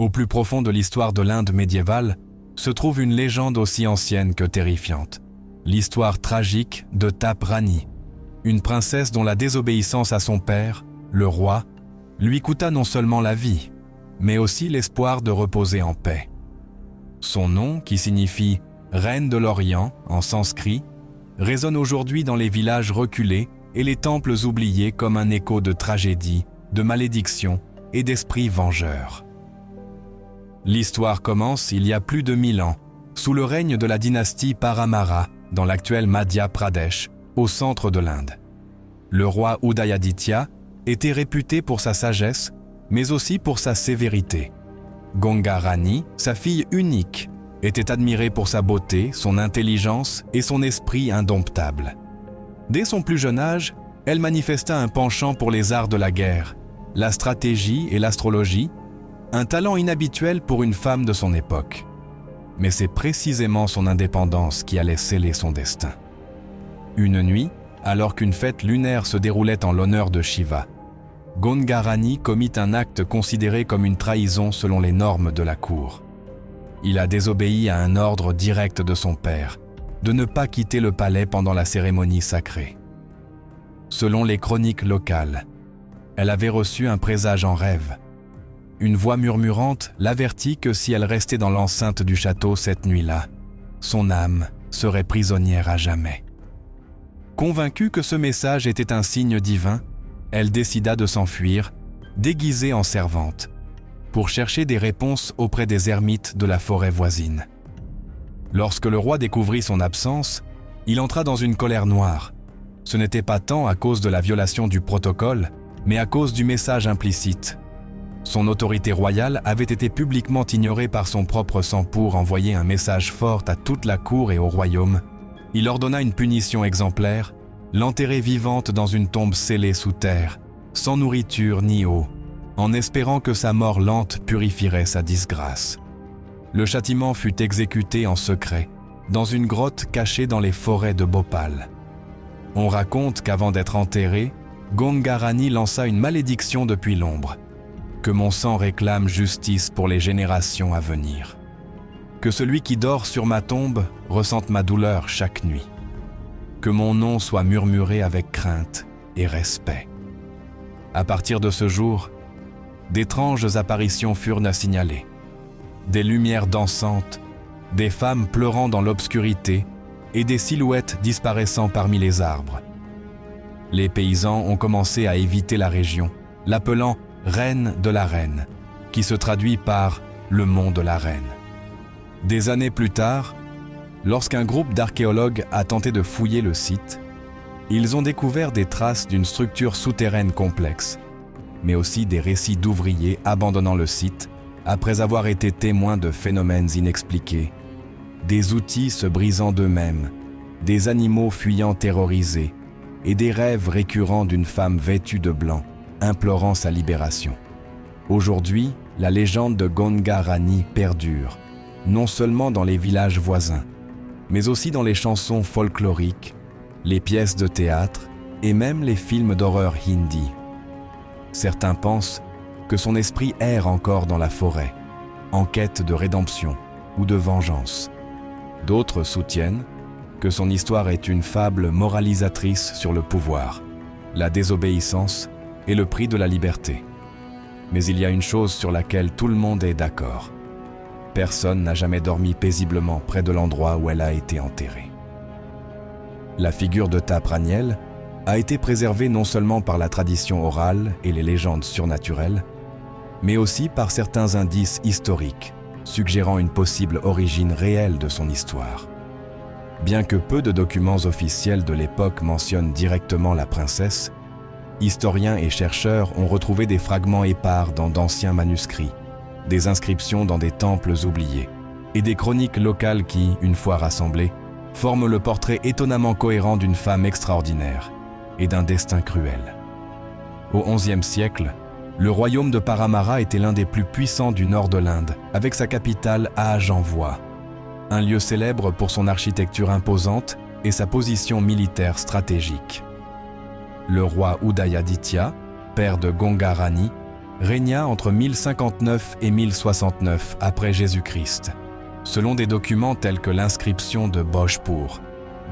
Au plus profond de l'histoire de l'Inde médiévale se trouve une légende aussi ancienne que terrifiante. L'histoire tragique de Tap Rani, une princesse dont la désobéissance à son père, le roi, lui coûta non seulement la vie, mais aussi l'espoir de reposer en paix. Son nom, qui signifie « Reine de l'Orient » en sanskrit, résonne aujourd'hui dans les villages reculés et les temples oubliés comme un écho de tragédie, de malédiction et d'esprits vengeurs. L'histoire commence il y a plus de 1000 ans, sous le règne de la dynastie Paramara, dans l'actuel Madhya Pradesh, au centre de l'Inde. Le roi Udayaditya était réputé pour sa sagesse, mais aussi pour sa sévérité. Ganga Rani, sa fille unique, était admirée pour sa beauté, son intelligence et son esprit indomptable. Dès son plus jeune âge, elle manifesta un penchant pour les arts de la guerre, la stratégie et l'astrologie, un talent inhabituel pour une femme de son époque. Mais c'est précisément son indépendance qui allait sceller son destin. Une nuit, alors qu'une fête lunaire se déroulait en l'honneur de Shiva, Ganga Rani commit un acte considéré comme une trahison selon les normes de la cour. Il a désobéi à un ordre direct de son père, de ne pas quitter le palais pendant la cérémonie sacrée. Selon les chroniques locales, elle avait reçu un présage en rêve. Une voix murmurante l'avertit que si elle restait dans l'enceinte du château cette nuit-là, son âme serait prisonnière à jamais. Convaincue que ce message était un signe divin, elle décida de s'enfuir, déguisée en servante, pour chercher des réponses auprès des ermites de la forêt voisine. Lorsque le roi découvrit son absence, il entra dans une colère noire. Ce n'était pas tant à cause de la violation du protocole, mais à cause du message implicite. Son autorité royale avait été publiquement ignorée par son propre sang pour envoyer un message fort à toute la cour et au royaume. Il ordonna une punition exemplaire, l'enterrer vivante dans une tombe scellée sous terre, sans nourriture ni eau, en espérant que sa mort lente purifierait sa disgrâce. Le châtiment fut exécuté en secret, dans une grotte cachée dans les forêts de Bhopal. On raconte qu'avant d'être enterré, Ganga Rani lança une malédiction depuis l'ombre. Que mon sang réclame justice pour les générations à venir. Que celui qui dort sur ma tombe ressente ma douleur chaque nuit. Que mon nom soit murmuré avec crainte et respect. À partir de ce jour, d'étranges apparitions furent signalées. Des lumières dansantes, des femmes pleurant dans l'obscurité et des silhouettes disparaissant parmi les arbres. Les paysans ont commencé à éviter la région, l'appelant Reine de la Reine, qui se traduit par le mont de la Reine. Des années plus tard, lorsqu'un groupe d'archéologues a tenté de fouiller le site, ils ont découvert des traces d'une structure souterraine complexe, mais aussi des récits d'ouvriers abandonnant le site après avoir été témoins de phénomènes inexpliqués, des outils se brisant d'eux-mêmes, des animaux fuyant terrorisés et des rêves récurrents d'une femme vêtue de blanc, implorant sa libération. Aujourd'hui, la légende de Ganga Rani perdure, non seulement dans les villages voisins, mais aussi dans les chansons folkloriques, les pièces de théâtre et même les films d'horreur hindi. Certains pensent que son esprit erre encore dans la forêt, en quête de rédemption ou de vengeance. D'autres soutiennent que son histoire est une fable moralisatrice sur le pouvoir, la désobéissance et le prix de la liberté. Mais il y a une chose sur laquelle tout le monde est d'accord. Personne n'a jamais dormi paisiblement près de l'endroit où elle a été enterrée. La figure de Tap Rani a été préservée non seulement par la tradition orale et les légendes surnaturelles, mais aussi par certains indices historiques, suggérant une possible origine réelle de son histoire. Bien que peu de documents officiels de l'époque mentionnent directement la princesse, historiens et chercheurs ont retrouvé des fragments épars dans d'anciens manuscrits, des inscriptions dans des temples oubliés, et des chroniques locales qui, une fois rassemblées, forment le portrait étonnamment cohérent d'une femme extraordinaire et d'un destin cruel. Au XIe siècle, le royaume de Paramara était l'un des plus puissants du nord de l'Inde, avec sa capitale à Ajanvois, un lieu célèbre pour son architecture imposante et sa position militaire stratégique. Le roi Udayaditya, père de Ganga Rani, régna entre 1059 et 1069 après Jésus-Christ, selon des documents tels que l'inscription de Bhojpur,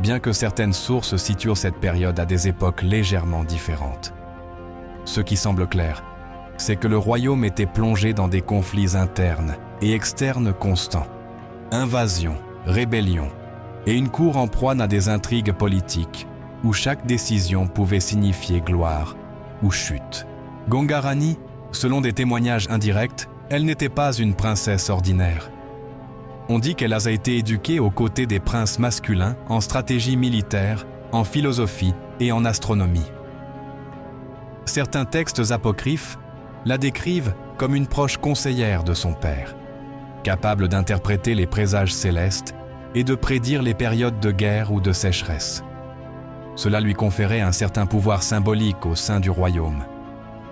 bien que certaines sources situent cette période à des époques légèrement différentes. Ce qui semble clair, c'est que le royaume était plongé dans des conflits internes et externes constants, invasions, rébellions, et une cour en proie à des intrigues politiques où chaque décision pouvait signifier gloire ou chute. Ganga Rani, selon des témoignages indirects, elle n'était pas une princesse ordinaire. On dit qu'elle a été éduquée aux côtés des princes masculins en stratégie militaire, en philosophie et en astronomie. Certains textes apocryphes la décrivent comme une proche conseillère de son père, capable d'interpréter les présages célestes et de prédire les périodes de guerre ou de sécheresse. Cela lui conférait un certain pouvoir symbolique au sein du royaume,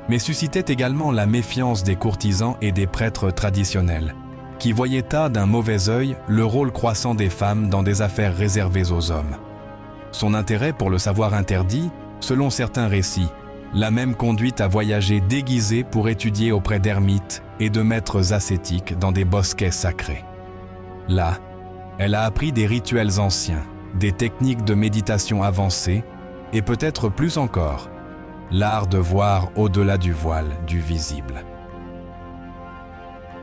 mais suscitait également la méfiance des courtisans et des prêtres traditionnels, qui voyaient d'un mauvais œil le rôle croissant des femmes dans des affaires réservées aux hommes. Son intérêt pour le savoir interdit, selon certains récits, l'a même conduite à voyager déguisée pour étudier auprès d'ermites et de maîtres ascétiques dans des bosquets sacrés. Là, elle a appris des rituels anciens, des techniques de méditation avancées et peut-être plus encore, l'art de voir au-delà du voile du visible.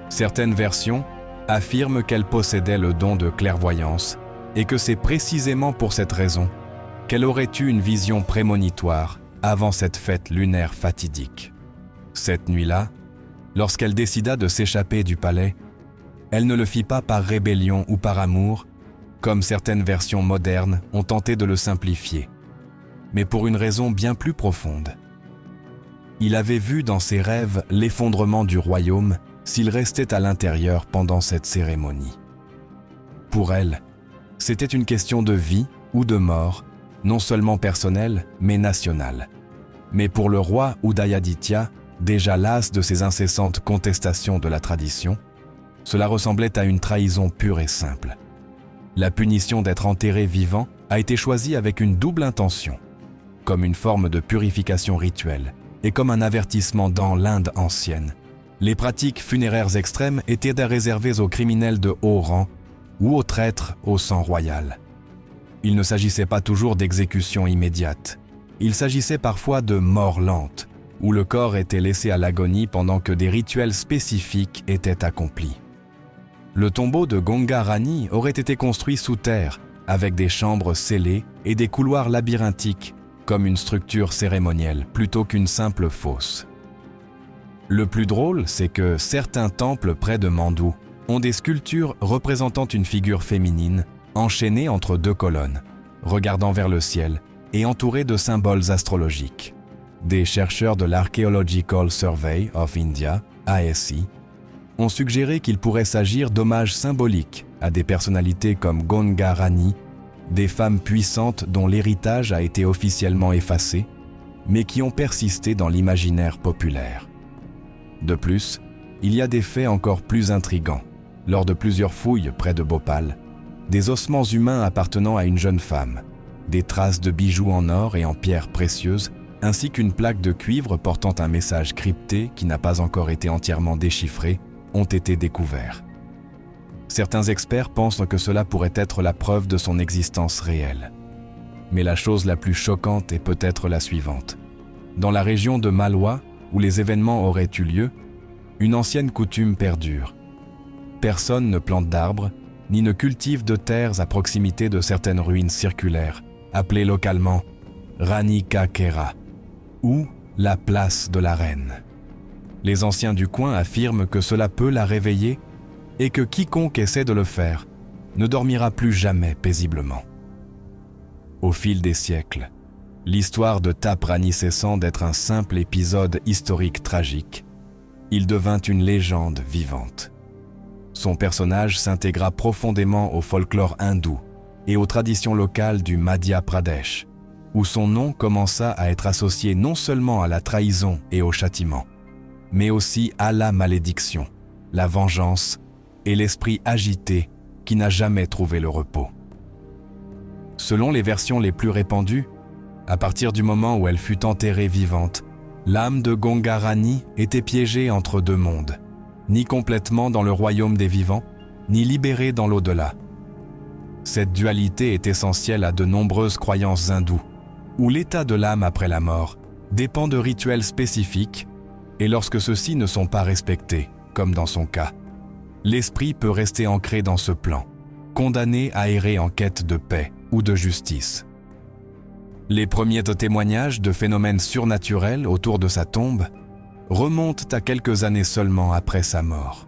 Certaines versions affirment qu'elle possédait le don de clairvoyance et que c'est précisément pour cette raison qu'elle aurait eu une vision prémonitoire avant cette fête lunaire fatidique. Cette nuit-là, lorsqu'elle décida de s'échapper du palais, elle ne le fit pas par rébellion ou par amour, comme certaines versions modernes ont tenté de le simplifier, mais pour une raison bien plus profonde. Il avait vu dans ses rêves l'effondrement du royaume s'il restait à l'intérieur pendant cette cérémonie. Pour elle, c'était une question de vie ou de mort, non seulement personnelle, mais nationale. Mais pour le roi Udayaditya, déjà las de ces incessantes contestations de la tradition, cela ressemblait à une trahison pure et simple. La punition d'être enterré vivant a été choisie avec une double intention, comme une forme de purification rituelle et comme un avertissement dans l'Inde ancienne. Les pratiques funéraires extrêmes étaient réservées aux criminels de haut rang ou aux traîtres au sang royal. Il ne s'agissait pas toujours d'exécution immédiate. Il s'agissait parfois de mort lente, où le corps était laissé à l'agonie pendant que des rituels spécifiques étaient accomplis. Le tombeau de Ganga Rani aurait été construit sous terre, avec des chambres scellées et des couloirs labyrinthiques, comme une structure cérémonielle plutôt qu'une simple fosse. Le plus drôle, c'est que certains temples près de Mandu ont des sculptures représentant une figure féminine enchaînée entre deux colonnes, regardant vers le ciel et entourée de symboles astrologiques. Des chercheurs de l'Archaeological Survey of India, ASI, ont suggéré qu'il pourrait s'agir d'hommages symboliques à des personnalités comme Ganga Rani, des femmes puissantes dont l'héritage a été officiellement effacé, mais qui ont persisté dans l'imaginaire populaire. De plus, il y a des faits encore plus intrigants. Lors de plusieurs fouilles près de Bhopal, des ossements humains appartenant à une jeune femme, des traces de bijoux en or et en pierres précieuses, ainsi qu'une plaque de cuivre portant un message crypté qui n'a pas encore été entièrement déchiffré, ont été découverts. Certains experts pensent que cela pourrait être la preuve de son existence réelle. Mais la chose la plus choquante est peut-être la suivante. Dans la région de Malwa, où les événements auraient eu lieu, une ancienne coutume perdure. Personne ne plante d'arbres, ni ne cultive de terres à proximité de certaines ruines circulaires, appelées localement Rani Ka Kera, ou la place de la reine. Les anciens du coin affirment que cela peut la réveiller et que quiconque essaie de le faire ne dormira plus jamais paisiblement. Au fil des siècles, l'histoire de Tap Rani cessant d'être un simple épisode historique tragique, il devint une légende vivante. Son personnage s'intégra profondément au folklore hindou et aux traditions locales du Madhya Pradesh, où son nom commença à être associé non seulement à la trahison et au châtiment, mais aussi à la malédiction, la vengeance et l'esprit agité qui n'a jamais trouvé le repos. Selon les versions les plus répandues, à partir du moment où elle fut enterrée vivante, L'âme de Gonga Rani était piégée entre deux mondes, ni complètement dans le royaume des vivants, ni libérée dans l'au-delà. Cette dualité est essentielle à de nombreuses croyances hindoues, où l'état de l'âme après la mort dépend de rituels spécifiques, et lorsque ceux-ci ne sont pas respectés, comme dans son cas, l'esprit peut rester ancré dans ce plan, condamné à errer en quête de paix ou de justice. Les premiers témoignages de phénomènes surnaturels autour de sa tombe remontent à quelques années seulement après sa mort.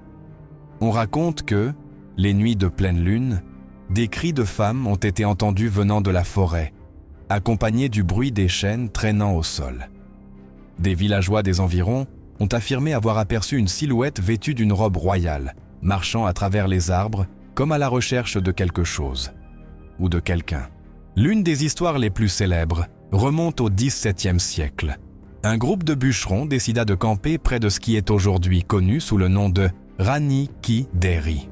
On raconte que, les nuits de pleine lune, des cris de femmes ont été entendus venant de la forêt, accompagnés du bruit des chaînes traînant au sol. Des villageois des environs ont affirmé avoir aperçu une silhouette vêtue d'une robe royale, marchant à travers les arbres comme à la recherche de quelque chose, ou de quelqu'un. L'une des histoires les plus célèbres remonte au XVIIe siècle. Un groupe de bûcherons décida de camper près de ce qui est aujourd'hui connu sous le nom de Rani Ki Deri.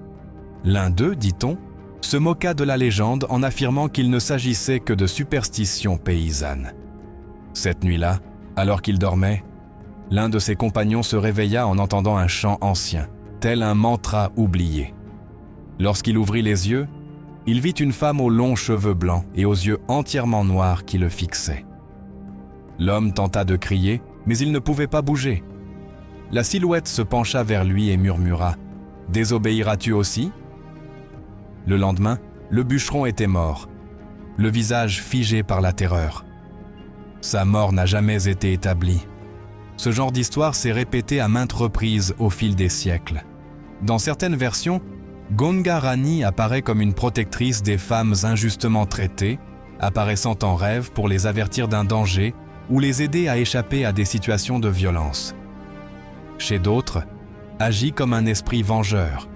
L'un d'eux, dit-on, se moqua de la légende en affirmant qu'il ne s'agissait que de superstitions paysannes. Cette nuit-là, alors qu'il dormait, l'un de ses compagnons se réveilla en entendant un chant ancien, tel un mantra oublié. Lorsqu'il ouvrit les yeux, il vit une femme aux longs cheveux blancs et aux yeux entièrement noirs qui le fixaient. L'homme tenta de crier, mais il ne pouvait pas bouger. La silhouette se pencha vers lui et murmura « Désobéiras-tu aussi ?» Le lendemain, le bûcheron était mort, le visage figé par la terreur. Sa mort n'a jamais été établie. Ce genre d'histoire s'est répété à maintes reprises au fil des siècles. Dans certaines versions, Gonga Rani apparaît comme une protectrice des femmes injustement traitées, apparaissant en rêve pour les avertir d'un danger ou les aider à échapper à des situations de violence. Chez d'autres, agit comme un esprit vengeur,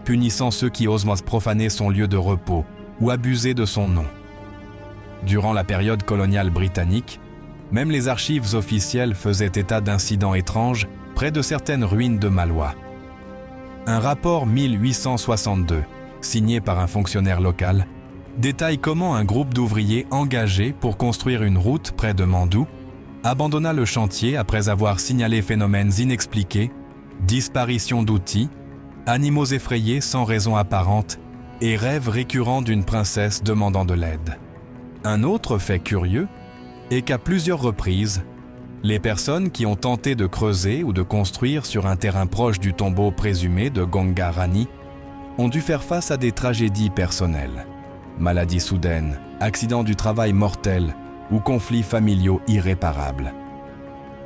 punissant ceux qui osent profaner son lieu de repos ou abuser de son nom. Durant la période coloniale britannique, même les archives officielles faisaient état d'incidents étranges près de certaines ruines de Malwa. Un rapport 1862, signé par un fonctionnaire local, détaille comment un groupe d'ouvriers engagés pour construire une route près de Mandou abandonna le chantier après avoir signalé phénomènes inexpliqués, disparition d'outils, animaux effrayés sans raison apparente et rêves récurrents d'une princesse demandant de l'aide. Un autre fait curieux est qu'à plusieurs reprises, les personnes qui ont tenté de creuser ou de construire sur un terrain proche du tombeau présumé de Gonga Rani ont dû faire face à des tragédies personnelles, maladies soudaines, accidents du travail mortels ou conflits familiaux irréparables.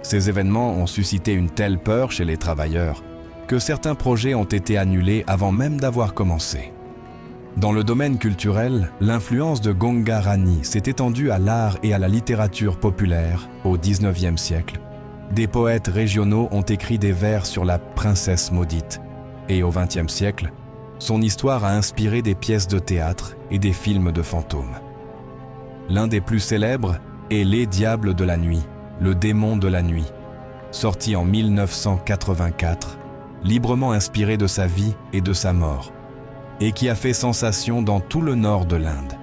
Ces événements ont suscité une telle peur chez les travailleurs que certains projets ont été annulés avant même d'avoir commencé. Dans le domaine culturel, l'influence de Gonga Rani s'est étendue à l'art et à la littérature populaire au XIXe siècle. Des poètes régionaux ont écrit des vers sur la princesse maudite, et au XXe siècle, son histoire a inspiré des pièces de théâtre et des films de fantômes. L'un des plus célèbres est Les Diables de la Nuit, le démon de la nuit, sorti en 1984, librement inspiré de sa vie et de sa mort, et qui a fait sensation dans tout le nord de l'Inde.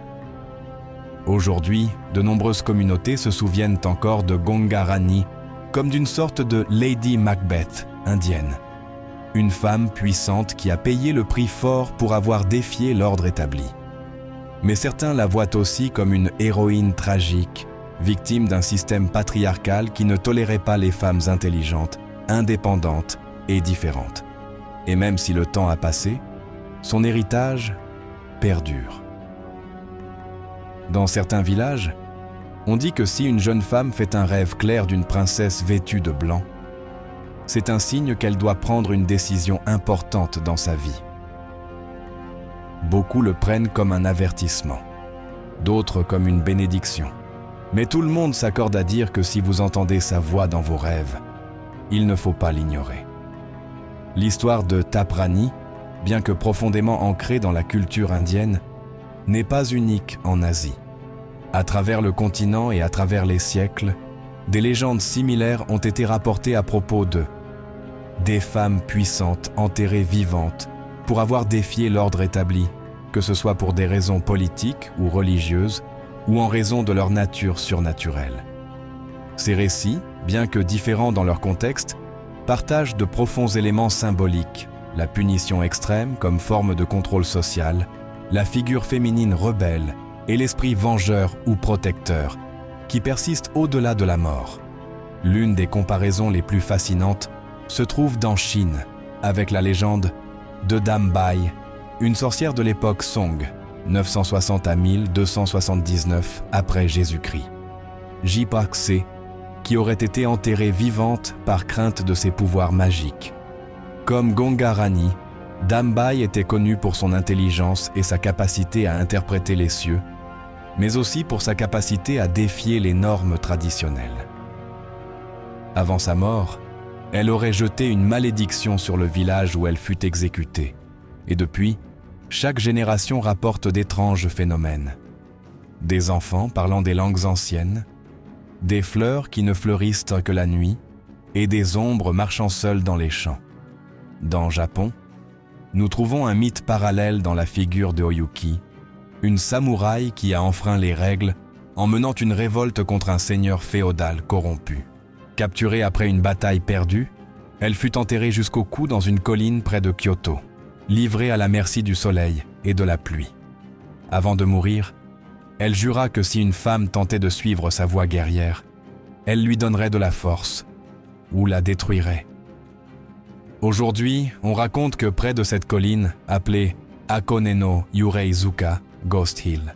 Aujourd'hui, de nombreuses communautés se souviennent encore de Gonga Rani comme d'une sorte de Lady Macbeth indienne, une femme puissante qui a payé le prix fort pour avoir défié l'ordre établi. Mais certains la voient aussi comme une héroïne tragique, victime d'un système patriarcal qui ne tolérait pas les femmes intelligentes, indépendantes et différentes. Et même si le temps a passé, son héritage perdure. Dans certains villages, on dit que si une jeune femme fait un rêve clair d'une princesse vêtue de blanc, c'est un signe qu'elle doit prendre une décision importante dans sa vie. Beaucoup le prennent comme un avertissement, d'autres comme une bénédiction. Mais tout le monde s'accorde à dire que si vous entendez sa voix dans vos rêves, il ne faut pas l'ignorer. L'histoire de Taprani, bien que profondément ancrée dans la culture indienne, n'est pas unique en Asie. À travers le continent et à travers les siècles, des légendes similaires ont été rapportées à propos d'eux. Des femmes puissantes enterrées vivantes pour avoir défié l'ordre établi, que ce soit pour des raisons politiques ou religieuses, ou en raison de leur nature surnaturelle. Ces récits, bien que différents dans leur contexte, partagent de profonds éléments symboliques, la punition extrême comme forme de contrôle social, la figure féminine rebelle et l'esprit vengeur ou protecteur, qui persiste au-delà de la mort. L'une des comparaisons les plus fascinantes se trouve dans Chine, avec la légende de Dame Bai, une sorcière de l'époque Song, 960 à 1279 après Jésus-Christ. Jipaxé, qui aurait été enterrée vivante par crainte de ses pouvoirs magiques. Comme Ganga Rani, Dame Bai était connue pour son intelligence et sa capacité à interpréter les cieux, mais aussi pour sa capacité à défier les normes traditionnelles. Avant sa mort, elle aurait jeté une malédiction sur le village où elle fut exécutée, et depuis, chaque génération rapporte d'étranges phénomènes. Des enfants parlant des langues anciennes, des fleurs qui ne fleurissent que la nuit, et des ombres marchant seules dans les champs. Dans Japon, nous trouvons un mythe parallèle dans la figure de Oyuki, une samouraï qui a enfreint les règles en menant une révolte contre un seigneur féodal corrompu. Capturée après une bataille perdue, elle fut enterrée jusqu'au cou dans une colline près de Kyoto, livrée à la merci du soleil et de la pluie. Avant de mourir, elle jura que si une femme tentait de suivre sa voie guerrière, elle lui donnerait de la force ou la détruirait. Aujourd'hui, on raconte que près de cette colline, appelée Akoneno Yureizuka, Ghost Hill,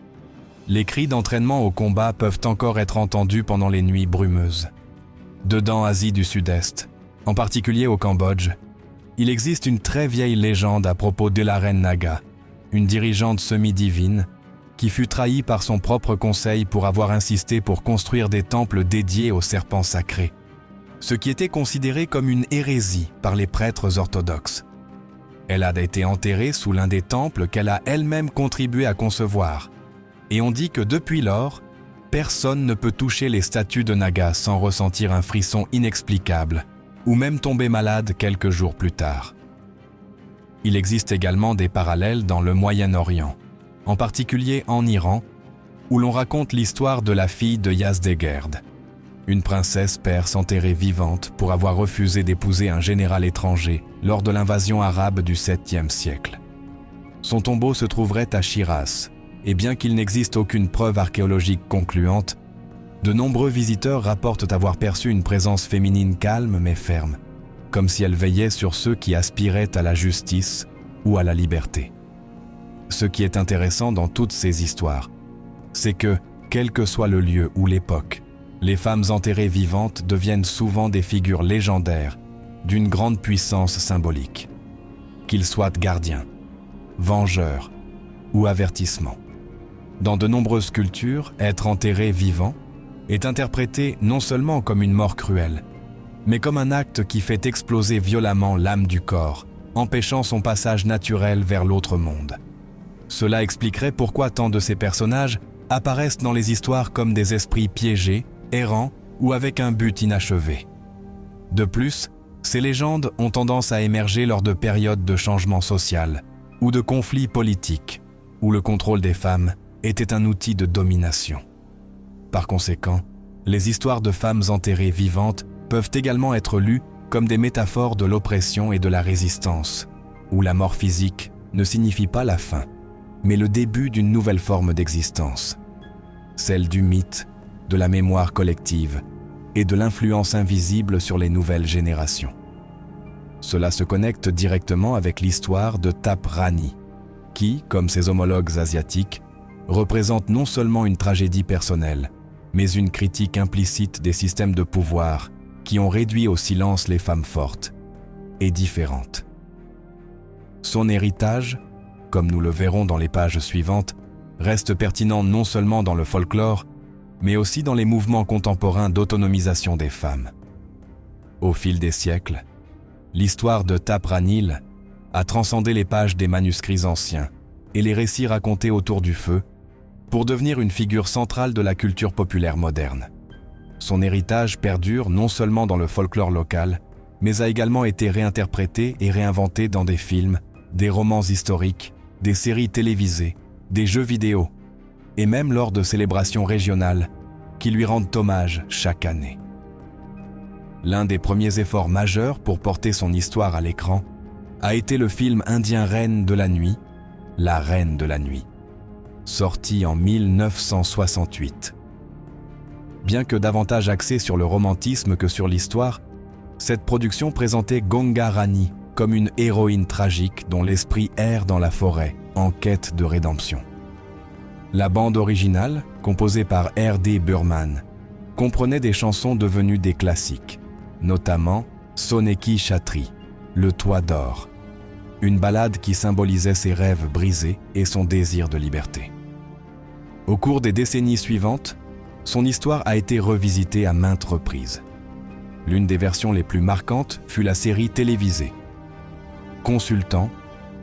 les cris d'entraînement au combat peuvent encore être entendus pendant les nuits brumeuses. Dedans Asie du Sud-Est, en particulier au Cambodge, il existe une très vieille légende à propos de la reine Naga, une dirigeante semi-divine, qui fut trahie par son propre conseil pour avoir insisté pour construire des temples dédiés aux serpents sacrés, ce qui était considéré comme une hérésie par les prêtres orthodoxes. Elle a été enterrée sous l'un des temples qu'elle a elle-même contribué à concevoir, et on dit que depuis lors, personne ne peut toucher les statues de Naga sans ressentir un frisson inexplicable, ou même tomber malade quelques jours plus tard. Il existe également des parallèles dans le Moyen-Orient, en particulier en Iran, où l'on raconte l'histoire de la fille de Yazdegerd, une princesse perse enterrée vivante pour avoir refusé d'épouser un général étranger lors de l'invasion arabe du 7e siècle. Son tombeau se trouverait à Shiraz, et bien qu'il n'existe aucune preuve archéologique concluante, de nombreux visiteurs rapportent avoir perçu une présence féminine calme mais ferme, comme si elle veillait sur ceux qui aspiraient à la justice ou à la liberté. Ce qui est intéressant dans toutes ces histoires, c'est que, quel que soit le lieu ou l'époque, les femmes enterrées vivantes deviennent souvent des figures légendaires d'une grande puissance symbolique, qu'ils soient gardiens, vengeurs ou avertissements. Dans de nombreuses cultures, être enterré vivant est interprété non seulement comme une mort cruelle, mais comme un acte qui fait exploser violemment l'âme du corps, empêchant son passage naturel vers l'autre monde. Cela expliquerait pourquoi tant de ces personnages apparaissent dans les histoires comme des esprits piégés, errants ou avec un but inachevé. De plus, ces légendes ont tendance à émerger lors de périodes de changement social ou de conflits politiques, où le contrôle des femmes était un outil de domination. Par conséquent, les histoires de femmes enterrées vivantes peuvent également être lues comme des métaphores de l'oppression et de la résistance, où la mort physique ne signifie pas la fin, mais le début d'une nouvelle forme d'existence, celle du mythe, de la mémoire collective et de l'influence invisible sur les nouvelles générations. Cela se connecte directement avec l'histoire de Tap Rani, qui, comme ses homologues asiatiques, représente non seulement une tragédie personnelle, mais une critique implicite des systèmes de pouvoir qui ont réduit au silence les femmes fortes et différentes. Son héritage, comme nous le verrons dans les pages suivantes, reste pertinent non seulement dans le folklore, mais aussi dans les mouvements contemporains d'autonomisation des femmes. Au fil des siècles, l'histoire de Tap Ranil a transcendé les pages des manuscrits anciens et les récits racontés autour du feu pour devenir une figure centrale de la culture populaire moderne. Son héritage perdure non seulement dans le folklore local, mais a également été réinterprété et réinventé dans des films, des romans historiques, des séries télévisées, des jeux vidéo, et même lors de célébrations régionales qui lui rendent hommage chaque année. L'un des premiers efforts majeurs pour porter son histoire à l'écran a été le film indien Reine de la nuit, La Reine de la nuit, sorti en 1968. Bien que davantage axée sur le romantisme que sur l'histoire, cette production présentait Ganga Rani comme une héroïne tragique dont l'esprit erre dans la forêt en quête de rédemption. La bande originale, composée par R.D. Burman, comprenait des chansons devenues des classiques, notamment Soneki Chatri, Le Toit d'or, une ballade qui symbolisait ses rêves brisés et son désir de liberté. Au cours des décennies suivantes, son histoire a été revisitée à maintes reprises. L'une des versions les plus marquantes fut la série télévisée Consultant,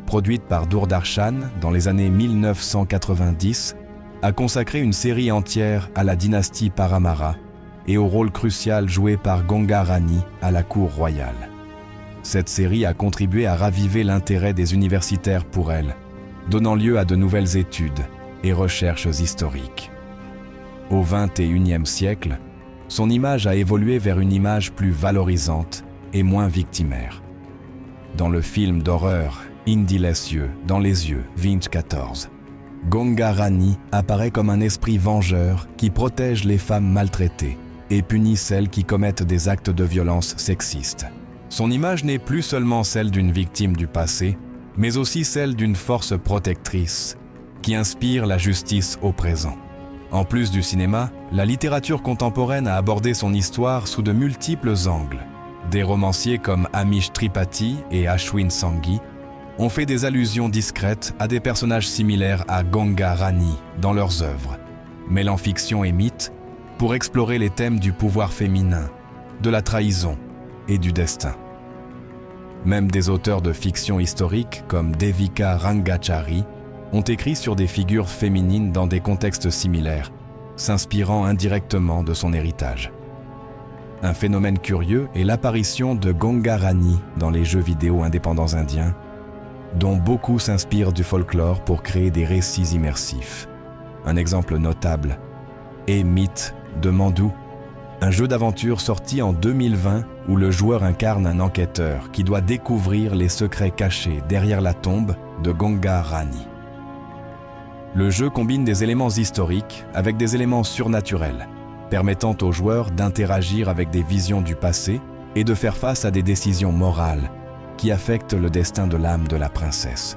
produite par Doordarshan dans les années 1990, a consacré une série entière à la dynastie Paramara et au rôle crucial joué par Ganga Rani à la cour royale. Cette série a contribué à raviver l'intérêt des universitaires pour elle, donnant lieu à de nouvelles études et recherches historiques. Au XXIe siècle, son image a évolué vers une image plus valorisante et moins victimaire. Dans le film d'horreur Indiless Yeux, dans les yeux, Vinch 14, Ganga Rani apparaît comme un esprit vengeur qui protège les femmes maltraitées et punit celles qui commettent des actes de violence sexistes. Son image n'est plus seulement celle d'une victime du passé, mais aussi celle d'une force protectrice qui inspire la justice au présent. En plus du cinéma, la littérature contemporaine a abordé son histoire sous de multiples angles. Des romanciers comme Amish Tripathi et Ashwin Sanghi ont fait des allusions discrètes à des personnages similaires à Ganga Rani dans leurs œuvres, mêlant fiction et mythe pour explorer les thèmes du pouvoir féminin, de la trahison et du destin. Même des auteurs de fiction historique comme Devika Rangachari ont écrit sur des figures féminines dans des contextes similaires, s'inspirant indirectement de son héritage. Un phénomène curieux est l'apparition de Ganga Rani dans les jeux vidéo indépendants indiens, dont beaucoup s'inspirent du folklore pour créer des récits immersifs. Un exemple notable est Myth de Mandu, un jeu d'aventure sorti en 2020 où le joueur incarne un enquêteur qui doit découvrir les secrets cachés derrière la tombe de Ganga Rani. Le jeu combine des éléments historiques avec des éléments surnaturels, permettant aux joueurs d'interagir avec des visions du passé et de faire face à des décisions morales qui affectent le destin de l'âme de la princesse.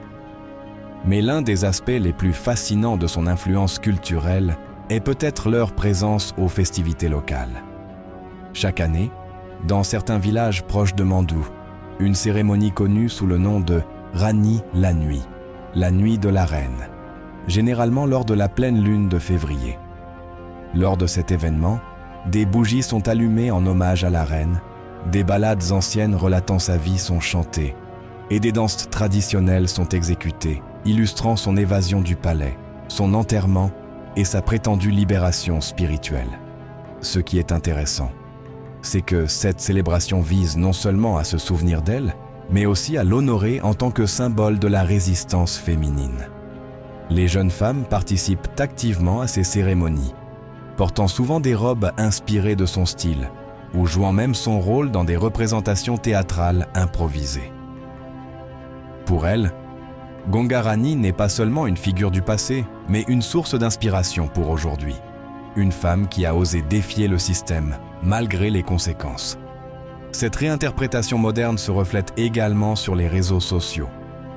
Mais l'un des aspects les plus fascinants de son influence culturelle est peut-être leur présence aux festivités locales. Chaque année, dans certains villages proches de Mandu, une cérémonie connue sous le nom de Rani la nuit de la reine, généralement lors de la pleine lune de février. Lors de cet événement, des bougies sont allumées en hommage à la reine, des ballades anciennes relatant sa vie sont chantées, et des danses traditionnelles sont exécutées, illustrant son évasion du palais, son enterrement et sa prétendue libération spirituelle. Ce qui est intéressant, c'est que cette célébration vise non seulement à se souvenir d'elle, mais aussi à l'honorer en tant que symbole de la résistance féminine. Les jeunes femmes participent activement à ces cérémonies, portant souvent des robes inspirées de son style, ou jouant même son rôle dans des représentations théâtrales improvisées. Pour elle, Ganga Rani n'est pas seulement une figure du passé, mais une source d'inspiration pour aujourd'hui. Une femme qui a osé défier le système, malgré les conséquences. Cette réinterprétation moderne se reflète également sur les réseaux sociaux,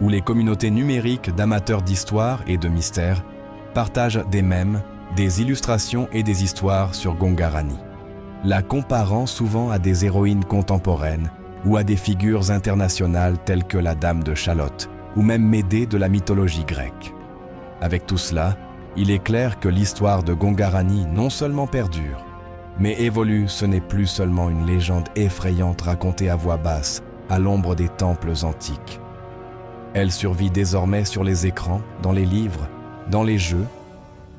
où les communautés numériques d'amateurs d'histoire et de mystère partagent des mèmes, des illustrations et des histoires sur Ganga Rani, la comparant souvent à des héroïnes contemporaines ou à des figures internationales telles que la Dame de Chalotte ou même Médée de la mythologie grecque. Avec tout cela, il est clair que l'histoire de Ganga Rani non seulement perdure, mais évolue. Ce n'est plus seulement une légende effrayante racontée à voix basse à l'ombre des temples antiques. Elle survit désormais sur les écrans, dans les livres, dans les jeux,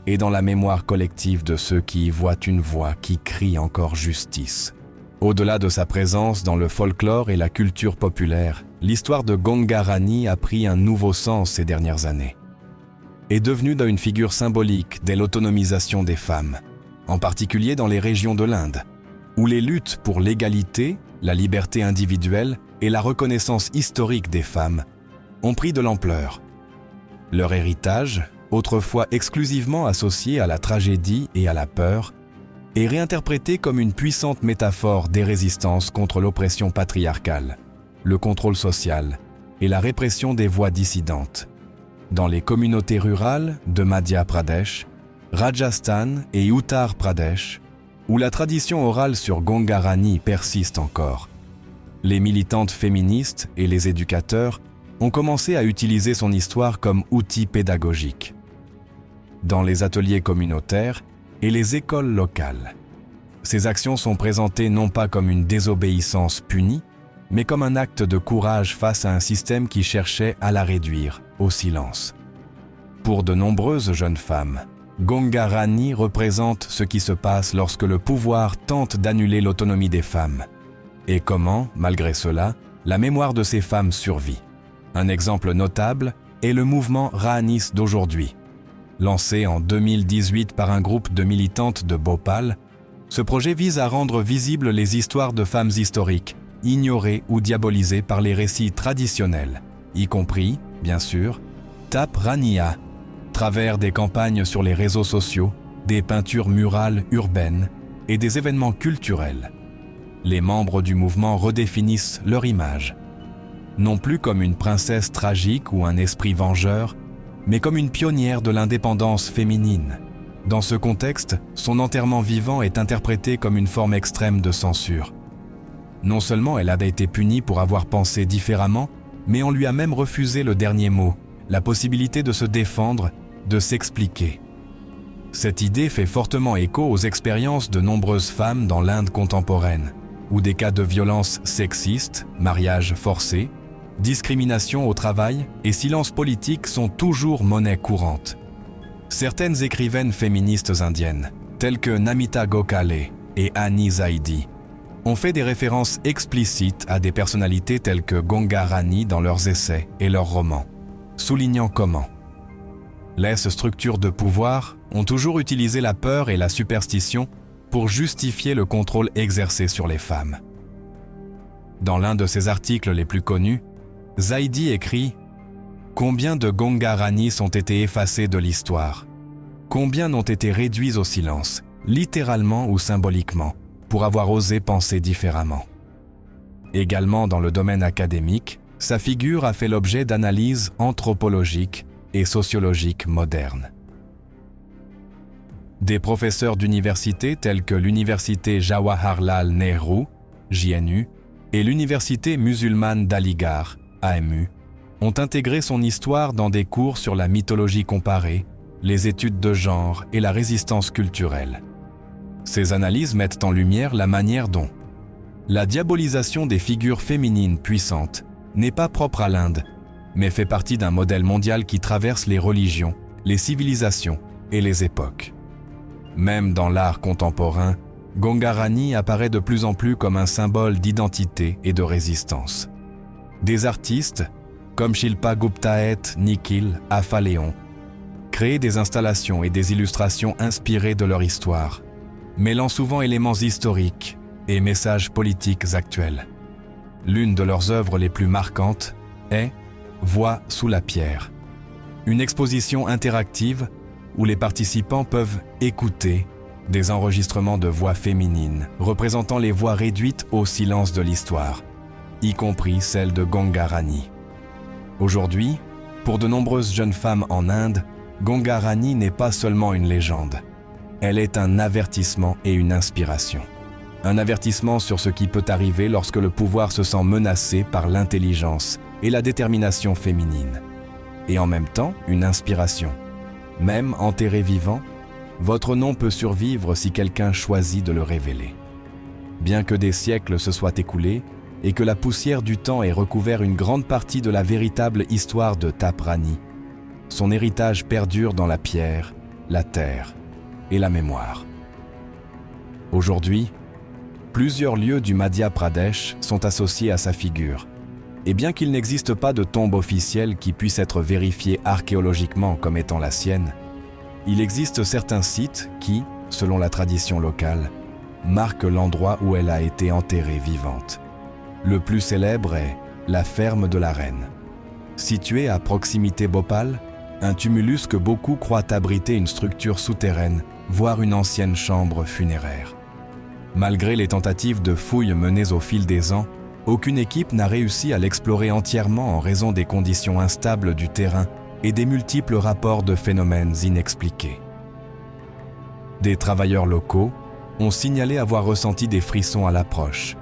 et dans la mémoire collective de ceux qui y voient une voix qui crie encore justice. Au-delà de sa présence dans le folklore et la culture populaire, l'histoire de Ganga Rani a pris un nouveau sens ces dernières années. Est devenue une figure symbolique dès l'autonomisation des femmes, en particulier dans les régions de l'Inde, où les luttes pour l'égalité, la liberté individuelle et la reconnaissance historique des femmes ont pris de l'ampleur. Leur héritage, autrefois exclusivement associé à la tragédie et à la peur, est réinterprété comme une puissante métaphore des résistances contre l'oppression patriarcale, le contrôle social et la répression des voix dissidentes. Dans les communautés rurales de Madhya Pradesh, Rajasthan et Uttar Pradesh, où la tradition orale sur Ganga Rani persiste encore, les militantes féministes et les éducateurs ont commencé à utiliser son histoire comme outil pédagogique. Dans les ateliers communautaires et les écoles locales, ces actions sont présentées non pas comme une désobéissance punie, mais comme un acte de courage face à un système qui cherchait à la réduire au silence. Pour de nombreuses jeunes femmes, Ganga Rani représente ce qui se passe lorsque le pouvoir tente d'annuler l'autonomie des femmes, et comment, malgré cela, la mémoire de ces femmes survit. Un exemple notable est le mouvement Rahanis d'aujourd'hui. Lancé en 2018 par un groupe de militantes de Bhopal, ce projet vise à rendre visibles les histoires de femmes historiques, ignorées ou diabolisées par les récits traditionnels, y compris, bien sûr, Tap Raniya, travers des campagnes sur les réseaux sociaux, des peintures murales urbaines et des événements culturels. Les membres du mouvement redéfinissent leur image, non plus comme une princesse tragique ou un esprit vengeur, mais comme une pionnière de l'indépendance féminine. Dans ce contexte, son enterrement vivant est interprété comme une forme extrême de censure. Non seulement elle avait été punie pour avoir pensé différemment, mais on lui a même refusé le dernier mot, la possibilité de se défendre, de s'expliquer. Cette idée fait fortement écho aux expériences de nombreuses femmes dans l'Inde contemporaine, où des cas de violence sexiste, mariage forcé, discrimination au travail et silence politique sont toujours monnaie courante. Certaines écrivaines féministes indiennes, telles que Namita Gokhale et Annie Zaidi, ont fait des références explicites à des personnalités telles que Ganga Rani dans leurs essais et leurs romans, soulignant comment les structures de pouvoir ont toujours utilisé la peur et la superstition pour justifier le contrôle exercé sur les femmes. Dans l'un de ses articles les plus connus, Zaidi écrit « Combien de Ganga Ranis ont été effacés de l'histoire? Combien n'ont été réduits au silence, littéralement ou symboliquement, pour avoir osé penser différemment ?» Également dans le domaine académique, sa figure a fait l'objet d'analyses anthropologiques et sociologiques modernes. Des professeurs d'université tels que l'université Jawaharlal Nehru, JNU, et l'université musulmane d'Aligarh, AMU, ont intégré son histoire dans des cours sur la mythologie comparée, les études de genre et la résistance culturelle. Ces analyses mettent en lumière la manière dont la diabolisation des figures féminines puissantes n'est pas propre à l'Inde, mais fait partie d'un modèle mondial qui traverse les religions, les civilisations et les époques. Même dans l'art contemporain, Ganga Rani apparaît de plus en plus comme un symbole d'identité et de résistance. Des artistes, comme Shilpa Guptaet, Nikhil, Afaleon, créent des installations et des illustrations inspirées de leur histoire, mêlant souvent éléments historiques et messages politiques actuels. L'une de leurs œuvres les plus marquantes est Voix sous la pierre, une exposition interactive où les participants peuvent écouter des enregistrements de voix féminines représentant les voix réduites au silence de l'histoire, y compris celle de Ganga Rani. Aujourd'hui, pour de nombreuses jeunes femmes en Inde, Ganga Rani n'est pas seulement une légende. Elle est un avertissement et une inspiration. Un avertissement sur ce qui peut arriver lorsque le pouvoir se sent menacé par l'intelligence et la détermination féminine. Et en même temps, une inspiration. Même enterré vivant, votre nom peut survivre si quelqu'un choisit de le révéler. Bien que des siècles se soient écoulés et que la poussière du temps ait recouvert une grande partie de la véritable histoire de Tap Rani, son héritage perdure dans la pierre, la terre et la mémoire. Aujourd'hui, plusieurs lieux du Madhya Pradesh sont associés à sa figure. Et bien qu'il n'existe pas de tombe officielle qui puisse être vérifiée archéologiquement comme étant la sienne, il existe certains sites qui, selon la tradition locale, marque l'endroit où elle a été enterrée vivante. Le plus célèbre est la ferme de la Reine. Située à proximité Bhopal, un tumulus que beaucoup croient abriter une structure souterraine, voire une ancienne chambre funéraire. Malgré les tentatives de fouilles menées au fil des ans, aucune équipe n'a réussi à l'explorer entièrement en raison des conditions instables du terrain et des multiples rapports de phénomènes inexpliqués. Des travailleurs locaux ont signalé avoir ressenti des frissons à l'approche,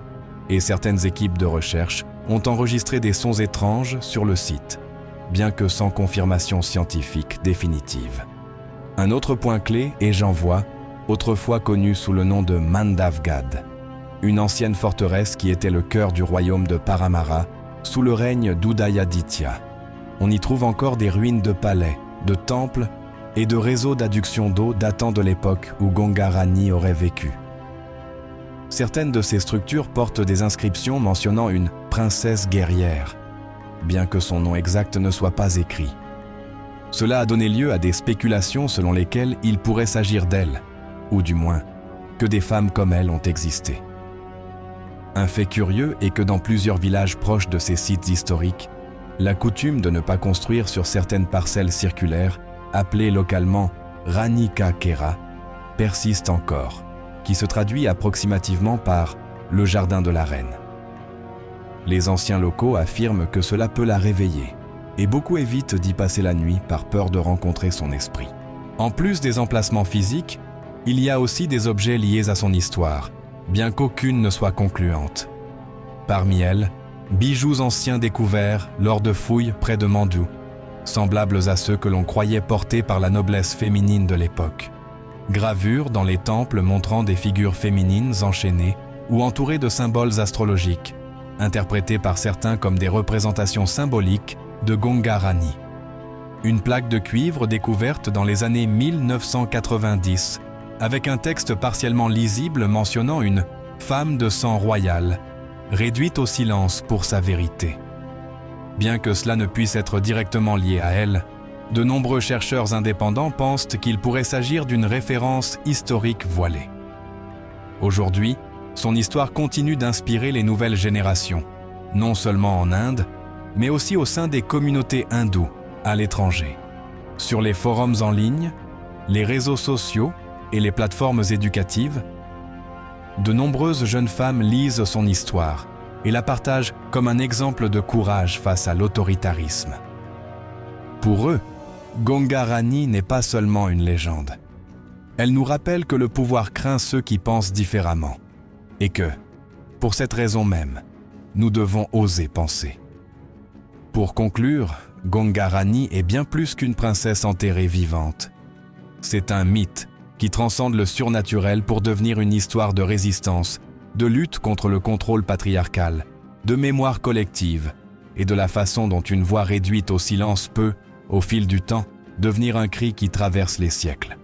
et certaines équipes de recherche ont enregistré des sons étranges sur le site, bien que sans confirmation scientifique définitive. Un autre point clé est Janvoie, autrefois connue sous le nom de Mandavgad, une ancienne forteresse qui était le cœur du royaume de Paramara sous le règne d'Udayaditya. On y trouve encore des ruines de palais, de temples et de réseaux d'adduction d'eau datant de l'époque où Ganga Rani aurait vécu. Certaines de ces structures portent des inscriptions mentionnant une princesse guerrière, bien que son nom exact ne soit pas écrit. Cela a donné lieu à des spéculations selon lesquelles il pourrait s'agir d'elle, ou du moins, que des femmes comme elle ont existé. Un fait curieux est que dans plusieurs villages proches de ces sites historiques, la coutume de ne pas construire sur certaines parcelles circulaires, appelées localement Ranika Kera, persiste encore, qui se traduit approximativement par le jardin de la reine. Les anciens locaux affirment que cela peut la réveiller, et beaucoup évitent d'y passer la nuit par peur de rencontrer son esprit. En plus des emplacements physiques, il y a aussi des objets liés à son histoire, bien qu'aucune ne soit concluante. Parmi elles, bijoux anciens découverts lors de fouilles près de Mandu, semblables à ceux que l'on croyait portés par la noblesse féminine de l'époque. Gravures dans les temples montrant des figures féminines enchaînées ou entourées de symboles astrologiques, interprétés par certains comme des représentations symboliques de Ganga Rani. Une plaque de cuivre découverte dans les années 1990, avec un texte partiellement lisible mentionnant une femme de sang royal, réduite au silence pour sa vérité. Bien que cela ne puisse être directement lié à elle, de nombreux chercheurs indépendants pensent qu'il pourrait s'agir d'une référence historique voilée. Aujourd'hui, son histoire continue d'inspirer les nouvelles générations, non seulement en Inde, mais aussi au sein des communautés hindoues à l'étranger. Sur les forums en ligne, les réseaux sociaux et les plateformes éducatives, de nombreuses jeunes femmes lisent son histoire et la partagent comme un exemple de courage face à l'autoritarisme. Pour eux, Ganga Rani n'est pas seulement une légende. Elle nous rappelle que le pouvoir craint ceux qui pensent différemment et que, pour cette raison même, nous devons oser penser. Pour conclure, Ganga Rani est bien plus qu'une princesse enterrée vivante. C'est un mythe qui transcende le surnaturel pour devenir une histoire de résistance, de lutte contre le contrôle patriarcal, de mémoire collective et de la façon dont une voix réduite au silence peut, au fil du temps, devenir un cri qui traverse les siècles.